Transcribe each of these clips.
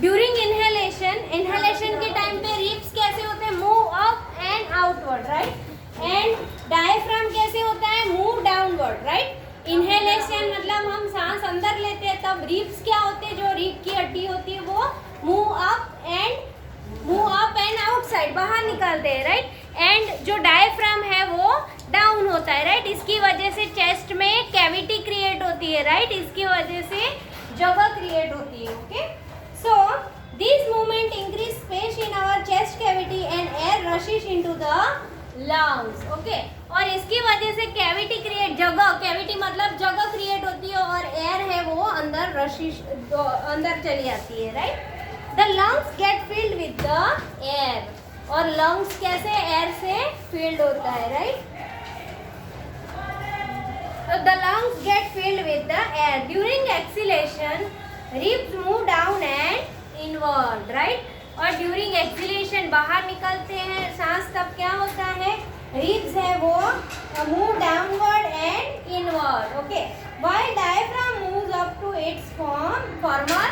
During inhalation के time पे ribs कैसे होते हैं, move up and outward, right. And diaphragm कैसे होता है, मूव डाउनवर्ड, राइट। इनहेलेशन मतलब हम सांस अंदर लेते हैं, तब रिब्स क्या होते हैं, जो रिब की हड्डी होती है वो मूव अप एंड आउटसाइड, बाहर निकालते हैं, राइट। एंड जो डायफ्राम है वो डाउन होता है, राइट। इसकी वजह से चेस्ट में कैविटी क्रिएट होती है, राइट। इसकी वजह से जगह क्रिएट होती है, okay. So this movement increase space in our chest cavity and air rushes into the lungs, okay. और इसकी वजह से कैविटी क्रिएट, कैविटी मतलब जगह क्रिएट होती है और एयर है वो अंदर चली आती है, right. The lungs get filled with the air, और लंग्स कैसे एयर से फिल्ड होता है, right. So the lungs get filled with the air. During exhalation, ribs move down and inward, right? और during exhalation बाहर निकलते हैं सांस, तब क्या होता है, ribs है वो move downward and inward, okay. While diaphragm moves up to its former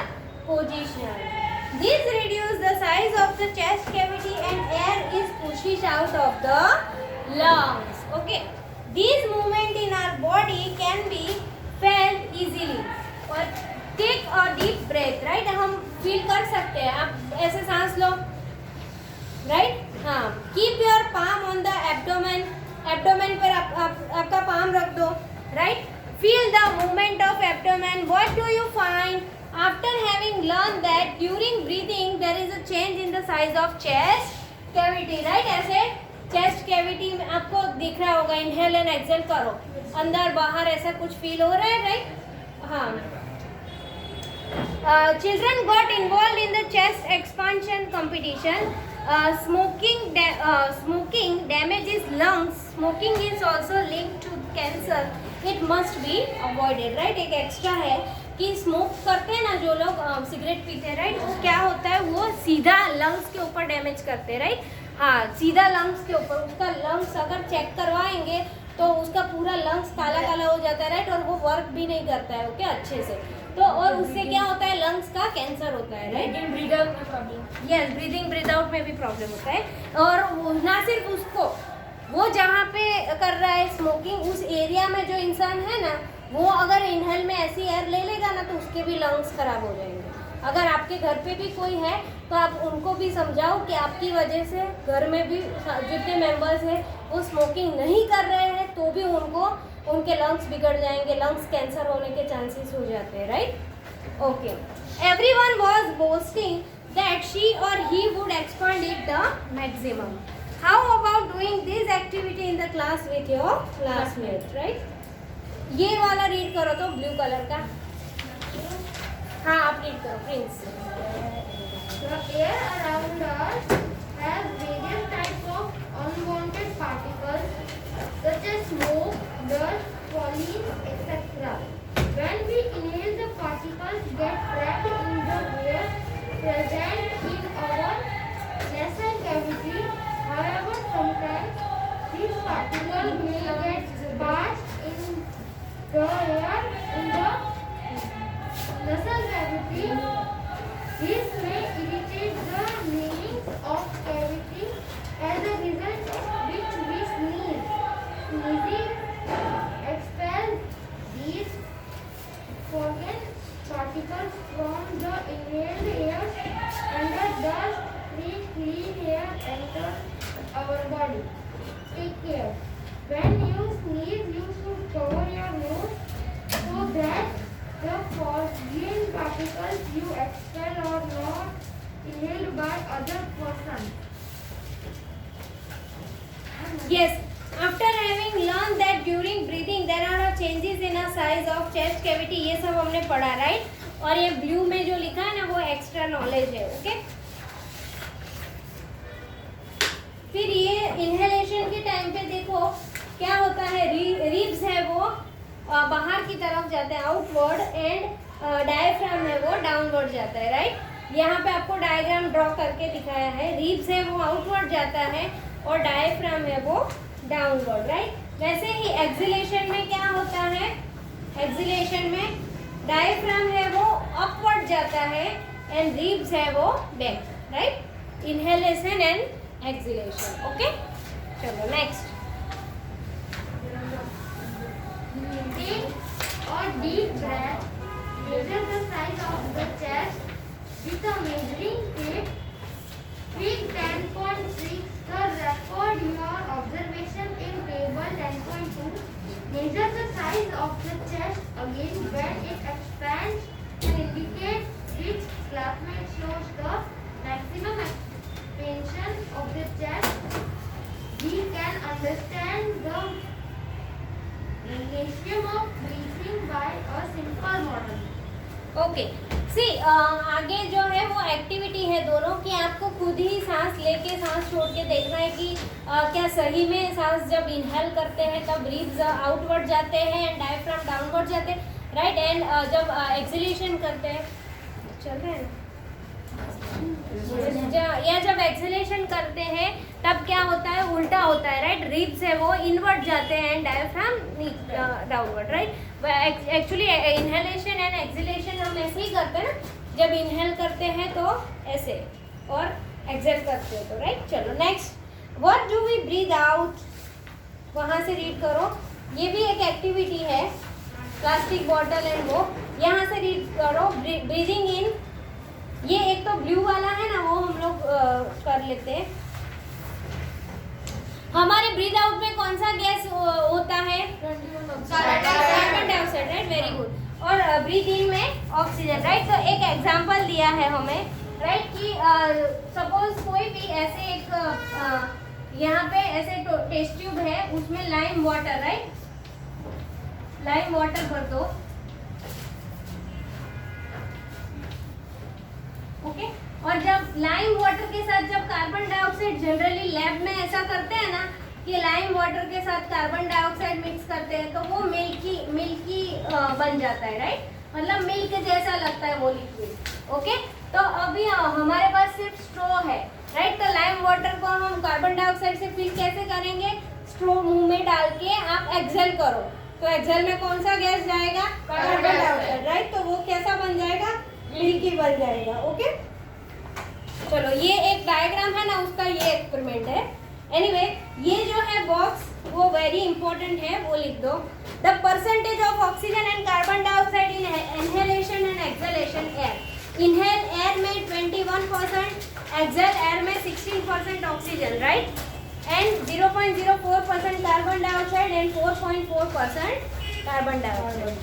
position. This reduces the size of the chest cavity and air is pushed out of the lungs, okay. These movement in our body can be felt easily. और take a deep breath, right? हम feel कर सकते हैं, आप ऐसे सांस लो, right? हाँ, keep your palm on the abdomen. Abdomen पर आपका palm रख दो, right? Feel the movement of abdomen. What do you find? After having learned that during breathing there is a change in the size of chest cavity, right? ऐसे chest cavity में आपको दिख रहा होगा, इनहेल एंड एक्सेल करो, अंदर बाहर ऐसा कुछ फील हो रहा है, राइट। हाँ, children got involve in the chest expansion competition. Smoking damages lungs. Smoking is also linked to cancer. It must be avoided, right? एक एक्स्ट्रा है कि स्मोक करते हैं ना जो लोग, सिगरेट पीते हैं, राइट, वो क्या होता है, वो सीधा लंग्स के ऊपर डैमेज करते हैं, राइट। हाँ, सीधा लंग्स के ऊपर, उसका लंग्स अगर चेक करवाएंगे तो उसका पूरा लंग्स काला काला हो जाता है, राइट, और वो वर्क भी नहीं करता है, ओके, अच्छे से। तो और उससे क्या होता है, लंग्स का कैंसर होता है, राइट। ब्रीद आउट में problem, yes, breathing breathe out में भी प्रॉब्लम होता है। और ना सिर्फ उसको, वो जहाँ पे कर रहा है स्मोकिंग, उस एरिया में जो इंसान है ना, वो अगर इनहेल में ऐसी एयर ले लेगा ना तो उसके भी लंग्स खराब हो जाएंगे। अगर आपके घर पे भी कोई है तो आप उनको भी समझाओ कि आपकी वजह से घर में भी जितने मेंबर्स हैं वो स्मोकिंग नहीं कर रहे हैं तो भी उनके लंग्स बिगड़ जाएंगे, लंग्स कैंसर होने के चांसेस हो जाते हैं, right. Okay, everyone was boasting that she or he would expand it the maximum. How about doing this activity in the class with your classmate, right. ये वाला रीड करो तो ब्लू कलर का. हाँ, आप रीड करो Prince. The air around us has various types of unwanted particles such as smoke, dust, pollen, etc. When we inhale, the particles get trapped in the air present in our nasal cavity. However, sometimes these particles may get sparked in the air in the nasal cavity. This may irritate the linings of cavity, as a result of which we sneeze. Sneezing expels these foreign particles from the inhaled air, and thus free clean air enters our body. Take care. When you sneeze, you should cover your nose so that the foreign particles you expel are not inhaled by other persons. Yes, after having learned that during breathing there are changes in the size of chest cavity, ये सब हमने पढ़ा, right. और ये blue में जो लिखा है ना वो एक्स्ट्रा नॉलेज है, ओके. फिर ये इनहेलेशन के टाइम पे देखो क्या होता है, रिब्स है वो बाहर की तरफ जाते हैं, आउटवर्ड, एंड डायफ्राम है वो डाउनवर्ड जाता है, राइट. यहाँ पे आपको डायग्राम ड्रॉ करके दिखाया है. रिब्स है वो आउटवर्ड जाता है और डायफ्राम है वो डाउनवर्ड, राइट. वैसे ही एक्सहेलेशन में क्या होता है, एक्सहेलेशन में डायफ्राम है वो अपवर्ड जाता है एंड रिब्स है वो back, right? Inhalation and exhalation. Okay, चलो next. Take a deep breath. Measure the size of the chest with a measuring tape. Pick 10.6. Record your observation in table 10.2. Measure the size of the chest again when it expands and indicate which classmate shows the maximum expansion of the chest. We can understand the relation of breathing by a simple model. Okay, see आगे जो है वो activity है दोनों की, आपको खुद ही सांस लेके सांस छोड़ के देखना है कि क्या सही में सांस जब इनहेल करते हैं तब रिब्स आउटवर्ड जाते हैं एंड डायफ्राम डाउनवर्ड जाते हैं, राइट? एंड जब एक्सहेलेशन करते हैं, चल रहे हैं या जब एक्सहेलेशन करते हैं तब क्या होता है? उल्टा होता है, राइट? रिब्स है वो इनवर्ड जाते हैं and diaphragm downward, right? Actually inhalation and exhalation हम ऐसे ही करते हैं ना, जब इनहेल करते हैं तो ऐसे और एक्सहेल करते हैं तो, राइट? चलो next, what do we breathe out? वहाँ से रीड करो, ये भी एक एक्टिविटी है, प्लास्टिक बॉटल एंड वो, यहाँ से रीड करो। ब्रीदिंग इन, ये एक तो ब्लू वाला है ना, वो हम लोग कर लेते हैं। हमारे ब्रीद आउट में कौन सा गैस होता है? Carbon dioxide, right? Very good. और ब्रीद इन में ऑक्सीजन, राइट? तो एक एग्जांपल दिया है हमें, राइट? कि सपोज कोई भी ऐसे एक यहाँ पे ऐसे टेस्ट ट्यूब है, उसमें lime water, right? Lime water भर दो, ओके? और जब लाइम वाटर के साथ जब कार्बन डाइऑक्साइड, जनरली लैब में ऐसा करते हैं ना कि लाइम वाटर के साथ कार्बन डाइऑक्साइड मिक्स करते हैं तो वो मिल्की बन जाता है, राइट? मतलब मिल्क जैसा लगता है वो लिक्विड, ओके? तो अभी हमारे पास सिर्फ स्ट्रॉ है, राइट? तो लाइम वाटर को हम कार्बन डाइऑक्साइड से फिल कैसे करेंगे? स्ट्रॉ मुंह में डाल के आप एक्सहेल करो, तो एक्सहेल में कौन सा गैस जाएगा? Carbon dioxide, right? तो वो कैसा बन जाएगा? मिल्की बन जाएगा, ओके? चलो, ये एक डायग्राम है ना, उसका ये एक्सपेरिमेंट है। एनीवे, ये जो है बॉक्स वो वेरी इंपॉर्टेंट है, वो लिख दो। The percentage of oxygen and carbon dioxide in inhalation and exhalation air. Inhale air में 21%, एक्सहेल एयर में 16% oxygen, right? And 0.04% carbon dioxide and 4.4% carbon dioxide.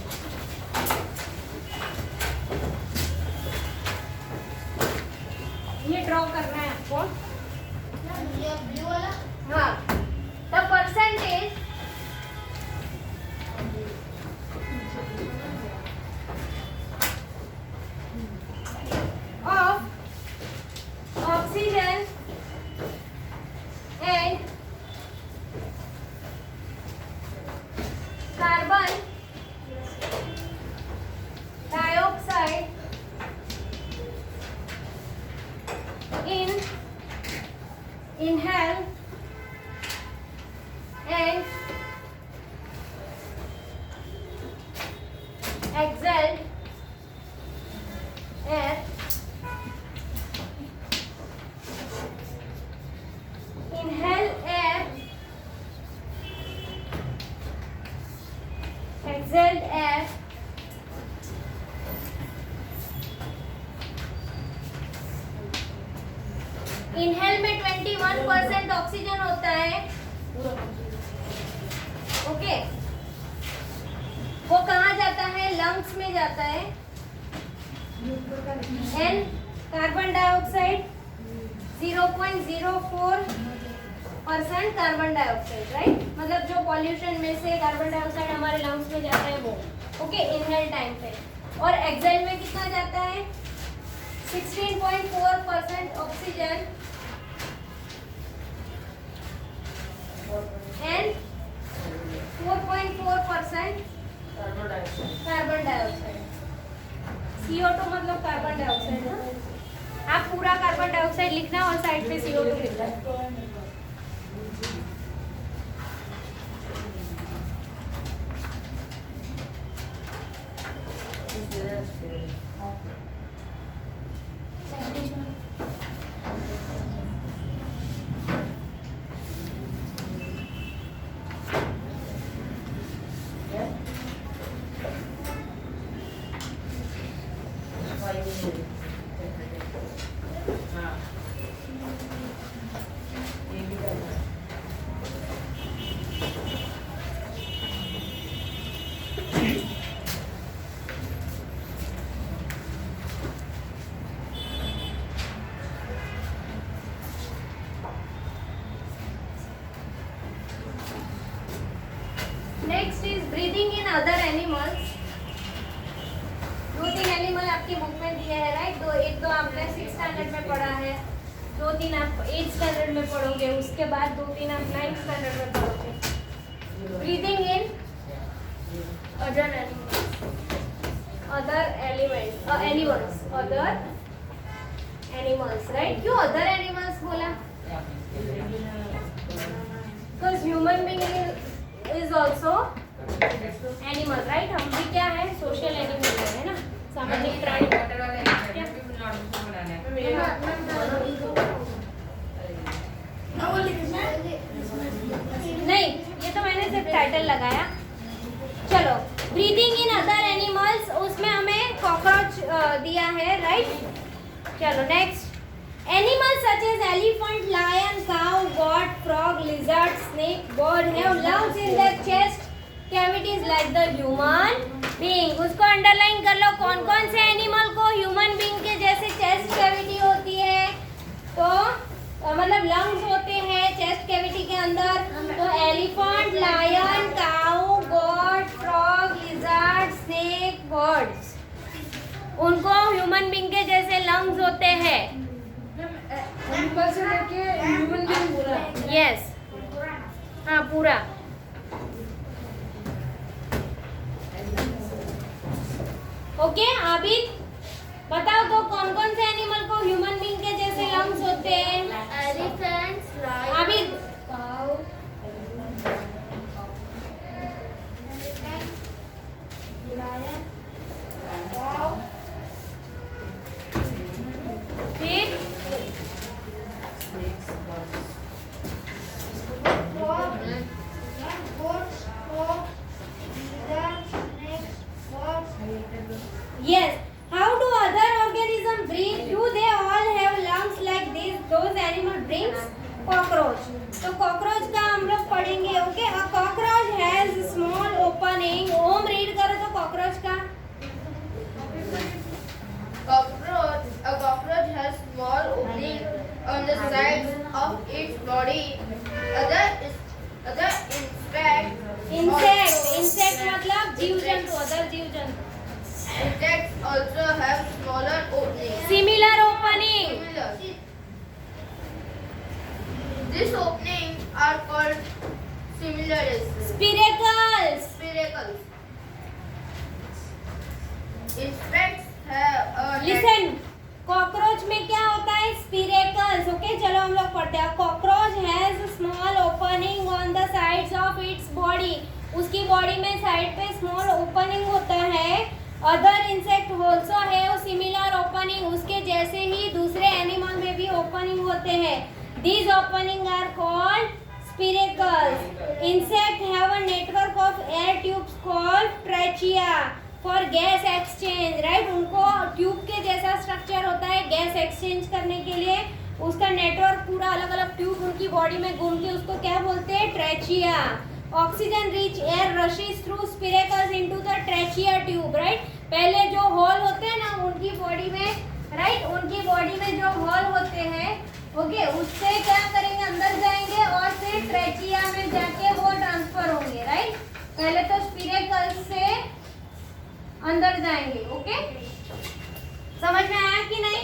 ये ड्रॉ करना है आपको, ये ब्लू वाला? हाँ। The percentage of oxygen and carbon dioxide in inhale and exhale air. Inhale air, exhale air. Inhale में 21% ऑक्सीजन होता है, ओके? वो कहाँ जाता है? लंग्स में जाता है। And carbon dioxide 0.04% carbon dioxide, right? मतलब जो पॉल्यूशन में से कार्बन डाइऑक्साइड हमारे लंग्स में जाता है वो, ओके? इनहेल टाइम पे। और एक्सहेल में कितना जाता है? 16.4% oxygen and 4.4% carbon dioxide. CO2 मतलब कार्बन डाइऑक्साइड ना? आप पूरा कार्बन डाइऑक्साइड लिखना और साइड पे CO2 लिखना। Next is breathing in other animals. 2-3 animal आपके बुक में दिए हैं, राइट? एक दो आपने 6th स्टैंडर्ड में पढ़ा है, 2-3 आप 8th स्टैंडर्ड में पढ़ोगे, उसके बाद 2-3 आप 9th स्टैंडर्ड में पढ़ोगे। Breathing in other animals, right? क्यों अदर एनिमल्स बोला? Because human being is also animal, right? हम भी क्या है? सोशल एनिमल है ना, सामाजिक प्राणी। नहीं, ये तो मैंने सिर्फ टाइटल लगाया। चलो, ब्रीदिंग इन अदर एनिमल्स, उसमें हमें कॉकरोच दिया है, राइट? चलो next, animals such as elephant, lion, cow, goat, frog, lizard, snake, bird have lungs in their chest cavities like the human being. उसको अंडरलाइन कर लो, कौन कौन से एनिमल को ह्यूमन बीइंग के जैसे चेस्ट कैविटी होती है, तो मतलब लंग्स होते हैं चेस्ट कैविटी के अंदर। तो elephant, lion, cow, goat, frog, lizard, snake, birds, उनको ह्यूमन बीइंग के जैसे लंग्स होते हैं। एनिमल से लेके ह्यूमन बीइंग पूरा। यस, हाँ पूरा। ओके, आबिद बताओ तो कौन कौन से एनिमल को ह्यूमन बीइंग के जैसे लंग्स होते हैं? Elephants, lion, Abid cow, lion, cow, फिर frog, goat, frog, lizard, snake, bird. yes, how do other organisms breathe? Do they all have lungs like this? Those animal breathes? Cockroach, तो cockroach का हम लोग पढ़ेंगे। Okay, a cockroach has small opening. Om read करो तो cockroach का। A cockroach has small opening on the sides of its body. Other insect मतलब जीव जंतु, अदर जीव जंतु। insects also have smaller openings. Similar opening. Similar. These openings are called similars. Spiracles. Spiracles. Insects have a Listen, cockroach में क्या होता है? स्पिरेकल्स। Okay, चलो हम लोग पढ़ते हैं। Cockroach has small opening on the sides of its body. उसकी बॉडी में साइड पे स्मॉल ओपनिंग होता है। Other insect also have similar opening. उसके जैसे ही दूसरे एनिमल में भी ओपनिंग होते हैं। These opening are called spiracles. Insect have a network of air tubes called trachea for gas exchange, right? उनको ट्यूब के जैसा स्ट्रक्चर होता है गैस एक्सचेंज करने के लिए। उसका नेटवर्क पूरा अलग अलग ट्यूब उनकी बॉडी में घूमती है, उसको क्या बोलते हैं? Trachea. Oxygen rich air rushes through spiracles into the trachea tube, right? पहले जो होल होते हैं ना उनकी बॉडी में, राइट? उनकी बॉडी में जो होल होते हैं, ओके, उससे क्या करेंगे? अंदर जाएंगे और फिर ट्रैचिया में जाके वो ट्रांसफर होंगे, राइट? पहले तो स्पिरेकल्स से अंदर जाएंगे। ओके, समझ में आया कि नहीं?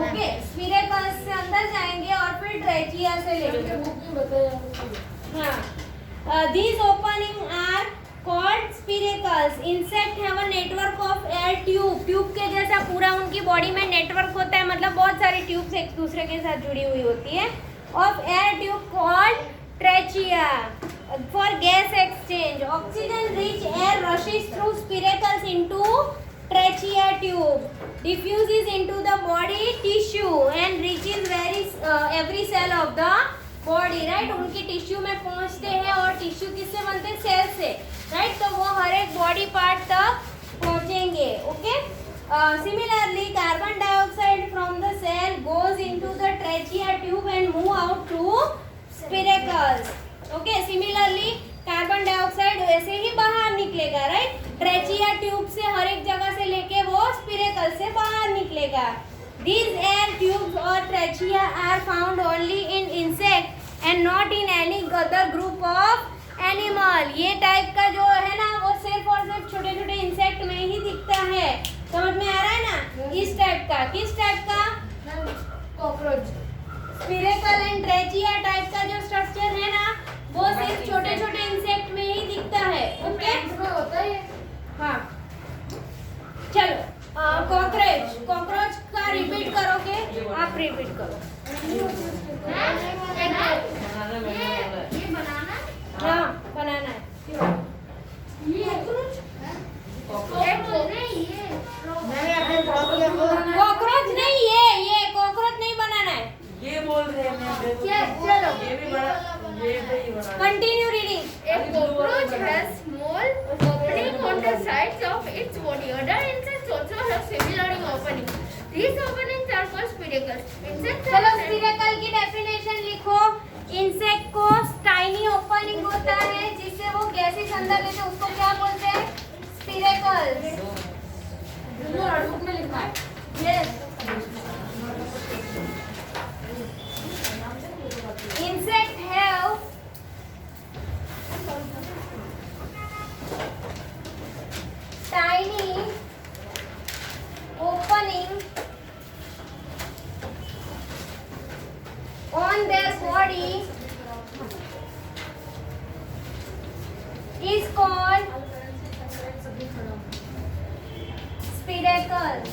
ओके, स्पिरेकल्स से अंदर जाएंगे और फिर ट्रैचिया से लेंगे। हाँ, these opening are called spiracles. Insect have a network of air tube. Tube के जैसा पूरा उनकी बॉडी में नेटवर्क होता है, मतलब बहुत सारी ट्यूब्स एक दूसरे के साथ जुड़ी हुई होती है। Of air tube called trachea for gas exchange. Oxygen rich air rushes through spiracles into trachea tube, diffuses into the body tissue and reaches every cell of the body, right? उनकी tissue में पहुंचते हैं और tissue किससे बनते हैं? Cell से, right? तो वो हर एक बॉडी पार्ट तक पहुंचेंगे। Okay, Similarly, carbon dioxide from the cell goes into the trachea tube and move out to spiracles. Okay, similarly, carbon dioxide वैसे ही बाहर निकलेगा, राइट? ट्रेचिया ट्यूब से हर एक जगह से लेके वो स्पिरेकल से बाहर निकलेगा. These air tubes or trachea are found only in insect and not in any other group of animal. ये टाइप का जो है ना वो सिर्फ और सिर्फ छोटे छोटे इंसेक्ट में ही दिखता है. समझ में आ रहा है ना? इस टाइप का, किस टाइप का? Cockroach. Spherical and trachea type का जो स्ट्रक्चर है ना वो सिर्फ छोटे छोटे इंसेक्ट में ही दिखता है. ओके, होता है. हाँ, चलो. कॉकरोच, कॉकरोच का रिपीट करोगे? आप रिपीट करो. ये बनाना. हाँ, बनाना है. कॉकरोच नहीं, ये कॉकरोच नहीं बनाना है. ये बोल रहे हैं मैं. चलो. ये भी बड़ा, ये भी बड़ा. Continue reading. A cockroach has small opening on the sides of its body. Other insects also have similar openings. These openings are called spiracles. Insects चलो are स्पिरेकल की डेफिनेशन लिखो. इंसेक्ट को टाइनी ओपनिंग होता है जिससे वो gases अंदर लेते हैं, उसको क्या बोलते हैं? स्पिरेकल्स. नोटबुक में लिखना है. Yes. Insect have tiny opening on their body is called spiracles.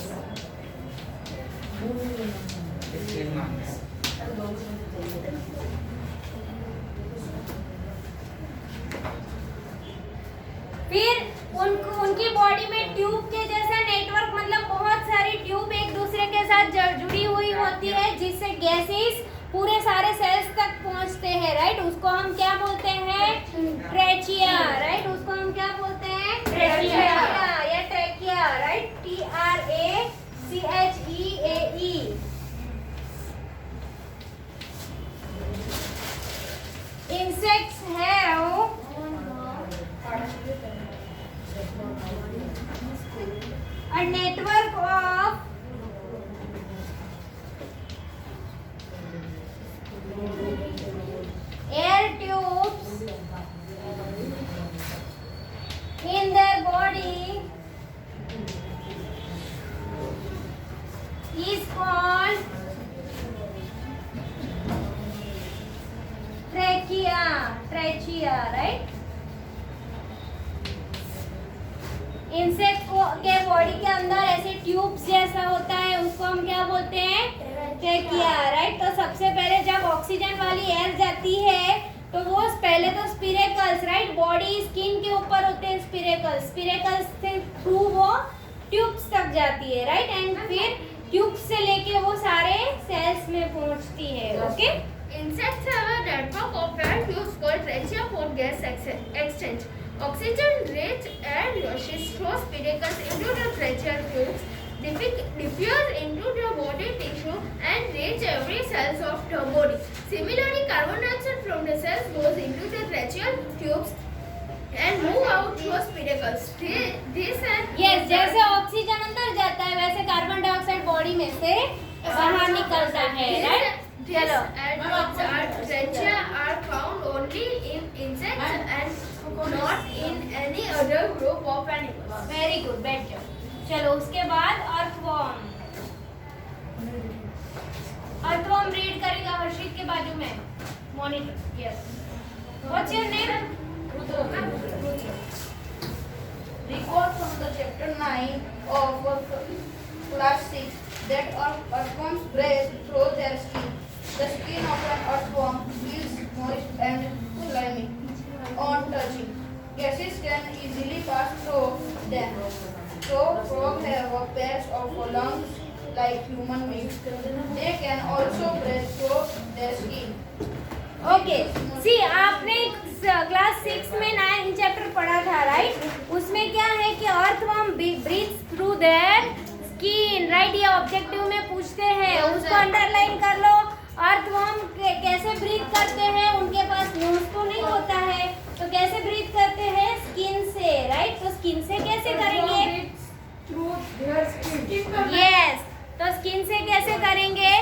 फिर उनकी बॉडी में ट्यूब के जैसा नेटवर्क, मतलब बहुत सारी ट्यूब एक दूसरे के साथ जुड़ी हुई होती है जिससे गैसेस पूरे सारे सेल्स तक पहुंचते हैं, राइट? उसको हम क्या बोलते हैं? Trachea, right? उसको हम क्या बोलते हैं? ट्रेचिया या trachea, right? TRACHEAE. Insects have a network of air tubes in their body is called trachea, right? Insect को के बॉडी के अंदर ऐसे ट्यूब्स जैसा होता है, उसको हम क्या बोलते हैं? Trachea, right? तो सबसे पहले जब ऑक्सीजन वाली एयर जाती है तो वो पहले तो स्पिरेकल्स, राइट? बॉडी स्किन के ऊपर होते हैं स्पिरेकल्स. स्पिरेकल्स से थ्रू वो ट्यूब्स तक जाती है, राइट? एंड फिर ट्यूब्स से लेके वो सारे सेल्स में पहुंचती है. Okay. Insects have a network of air tubes called trachea for gas exchange. Oxygen-rich air rushes through spiracles into the trachea tubes, diffuse into the body tissue, and reach every cells of the body. Similarly, carbon dioxide from the cells goes into the tracheal tubes and move out through spiracles. This and yes, जैसे oxygen अंदर जाता है वैसे carbon dioxide body में से बाहर निकलता है, right? This and trachea are found only in insects and not in any other group of animals. Very good, बैठ जाओ. चलो उसके बाद अर्थवॉर्म. अर्थवॉर्म रीड करेगा हर्षित के बाजू में. Monitor. Yes. What's your name? Recall from the chapter 9 of class 6 that earthworms breathe through their skin. The skin of an earthworm is moist and slimy on touching. Gases can easily pass through them. So frogs have pairs of lungs like human beings. They can also breathe through their skin. Okay. See आपने class 6 में 9 chapter पढ़ा था, right? उसमें क्या है कि earthworm breathes through their skin, right? ये objective में पूछते हैं, उसको अंडरलाइन कर लो। अर्थवर्म कैसे ब्रीथ करते हैं? उनके पास नोज तो नहीं होता है, तो कैसे ब्रीथ करते हैं? स्किन से, राइट? तो स्किन से कैसे करेंगे? यस, तो स्किन से कैसे करेंगे?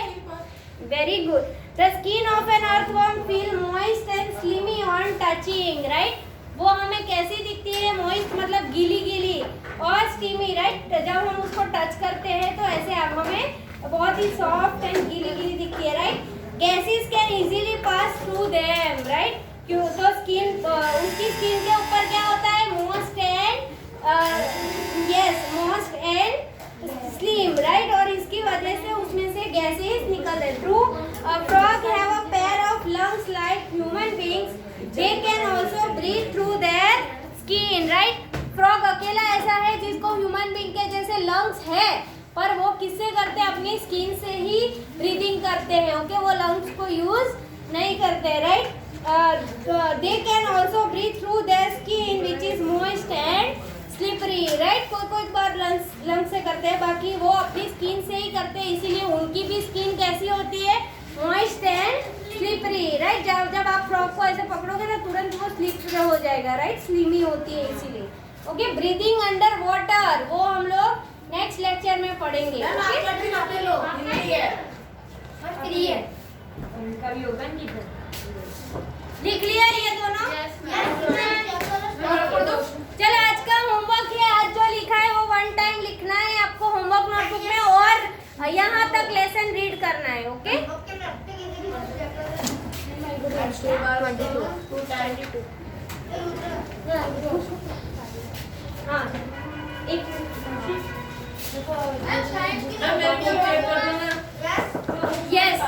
Very good. The skin of an earthworm feel moist and slimy on touching, right? वो हमें कैसी दिखती है? मॉइस्ट मतलब गीली गीली, और स्टीमी, राइट? जब हम उसको टच करते हैं तो ऐसे हमें बहुत ही सॉफ्ट एंड गीली गीली दिखती है, right? Gases can easily pass through them, right? क्यों? तो स्किन, उनकी स्किन के ऊपर क्या होता है? Moist and slimy, right? और इसकी वजह से उसमें से गैसेस निकलते through. Frog have a pair of lungs like human beings, they can also breathe through their skin, right? Frog अकेला ऐसा है जिसको ह्यूमन बीइंग के जैसे लंग्स है, पर वो किससे करते हैं? अपनी स्किन से ही ब्रीदिंग करते हैं, ओके? वो लंग्स को यूज नहीं करते, right? They can also breathe through their skin which is moist and slippery, right? कोई बार लंग्स से करते हैं, बाकी वो अपनी स्किन से ही करते हैं, इसीलिए उनकी भी स्किन कैसी होती है? Moist and slippery, right? जब आप फ्रॉग को ऐसे पकड़ोगे ना, तुरंत वो स्लिप हो जाएगा, राइट? स्लिमी होती है इसीलिए, ओके? ब्रीदिंग अंडर वाटर, वो हम लोग नेक्स्ट लेक्चर में पढ़ेंगे, लिख लिया ये दोनों? चलो, आज का होमवर्क है, आज जो लिखा है वो 1 टाइम लिखना है आपको होमवर्क नोटबुक में, और यहाँ तक लेसन रीड करना है, ओके? हाँ, एक यस,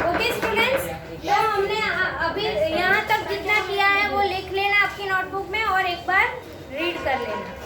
ओके स्टूडेंट्स, तो हमने अभी यहाँ तक जितना किया है वो लिख लेना आपकी नोटबुक में, और एक बार रीड कर लेना।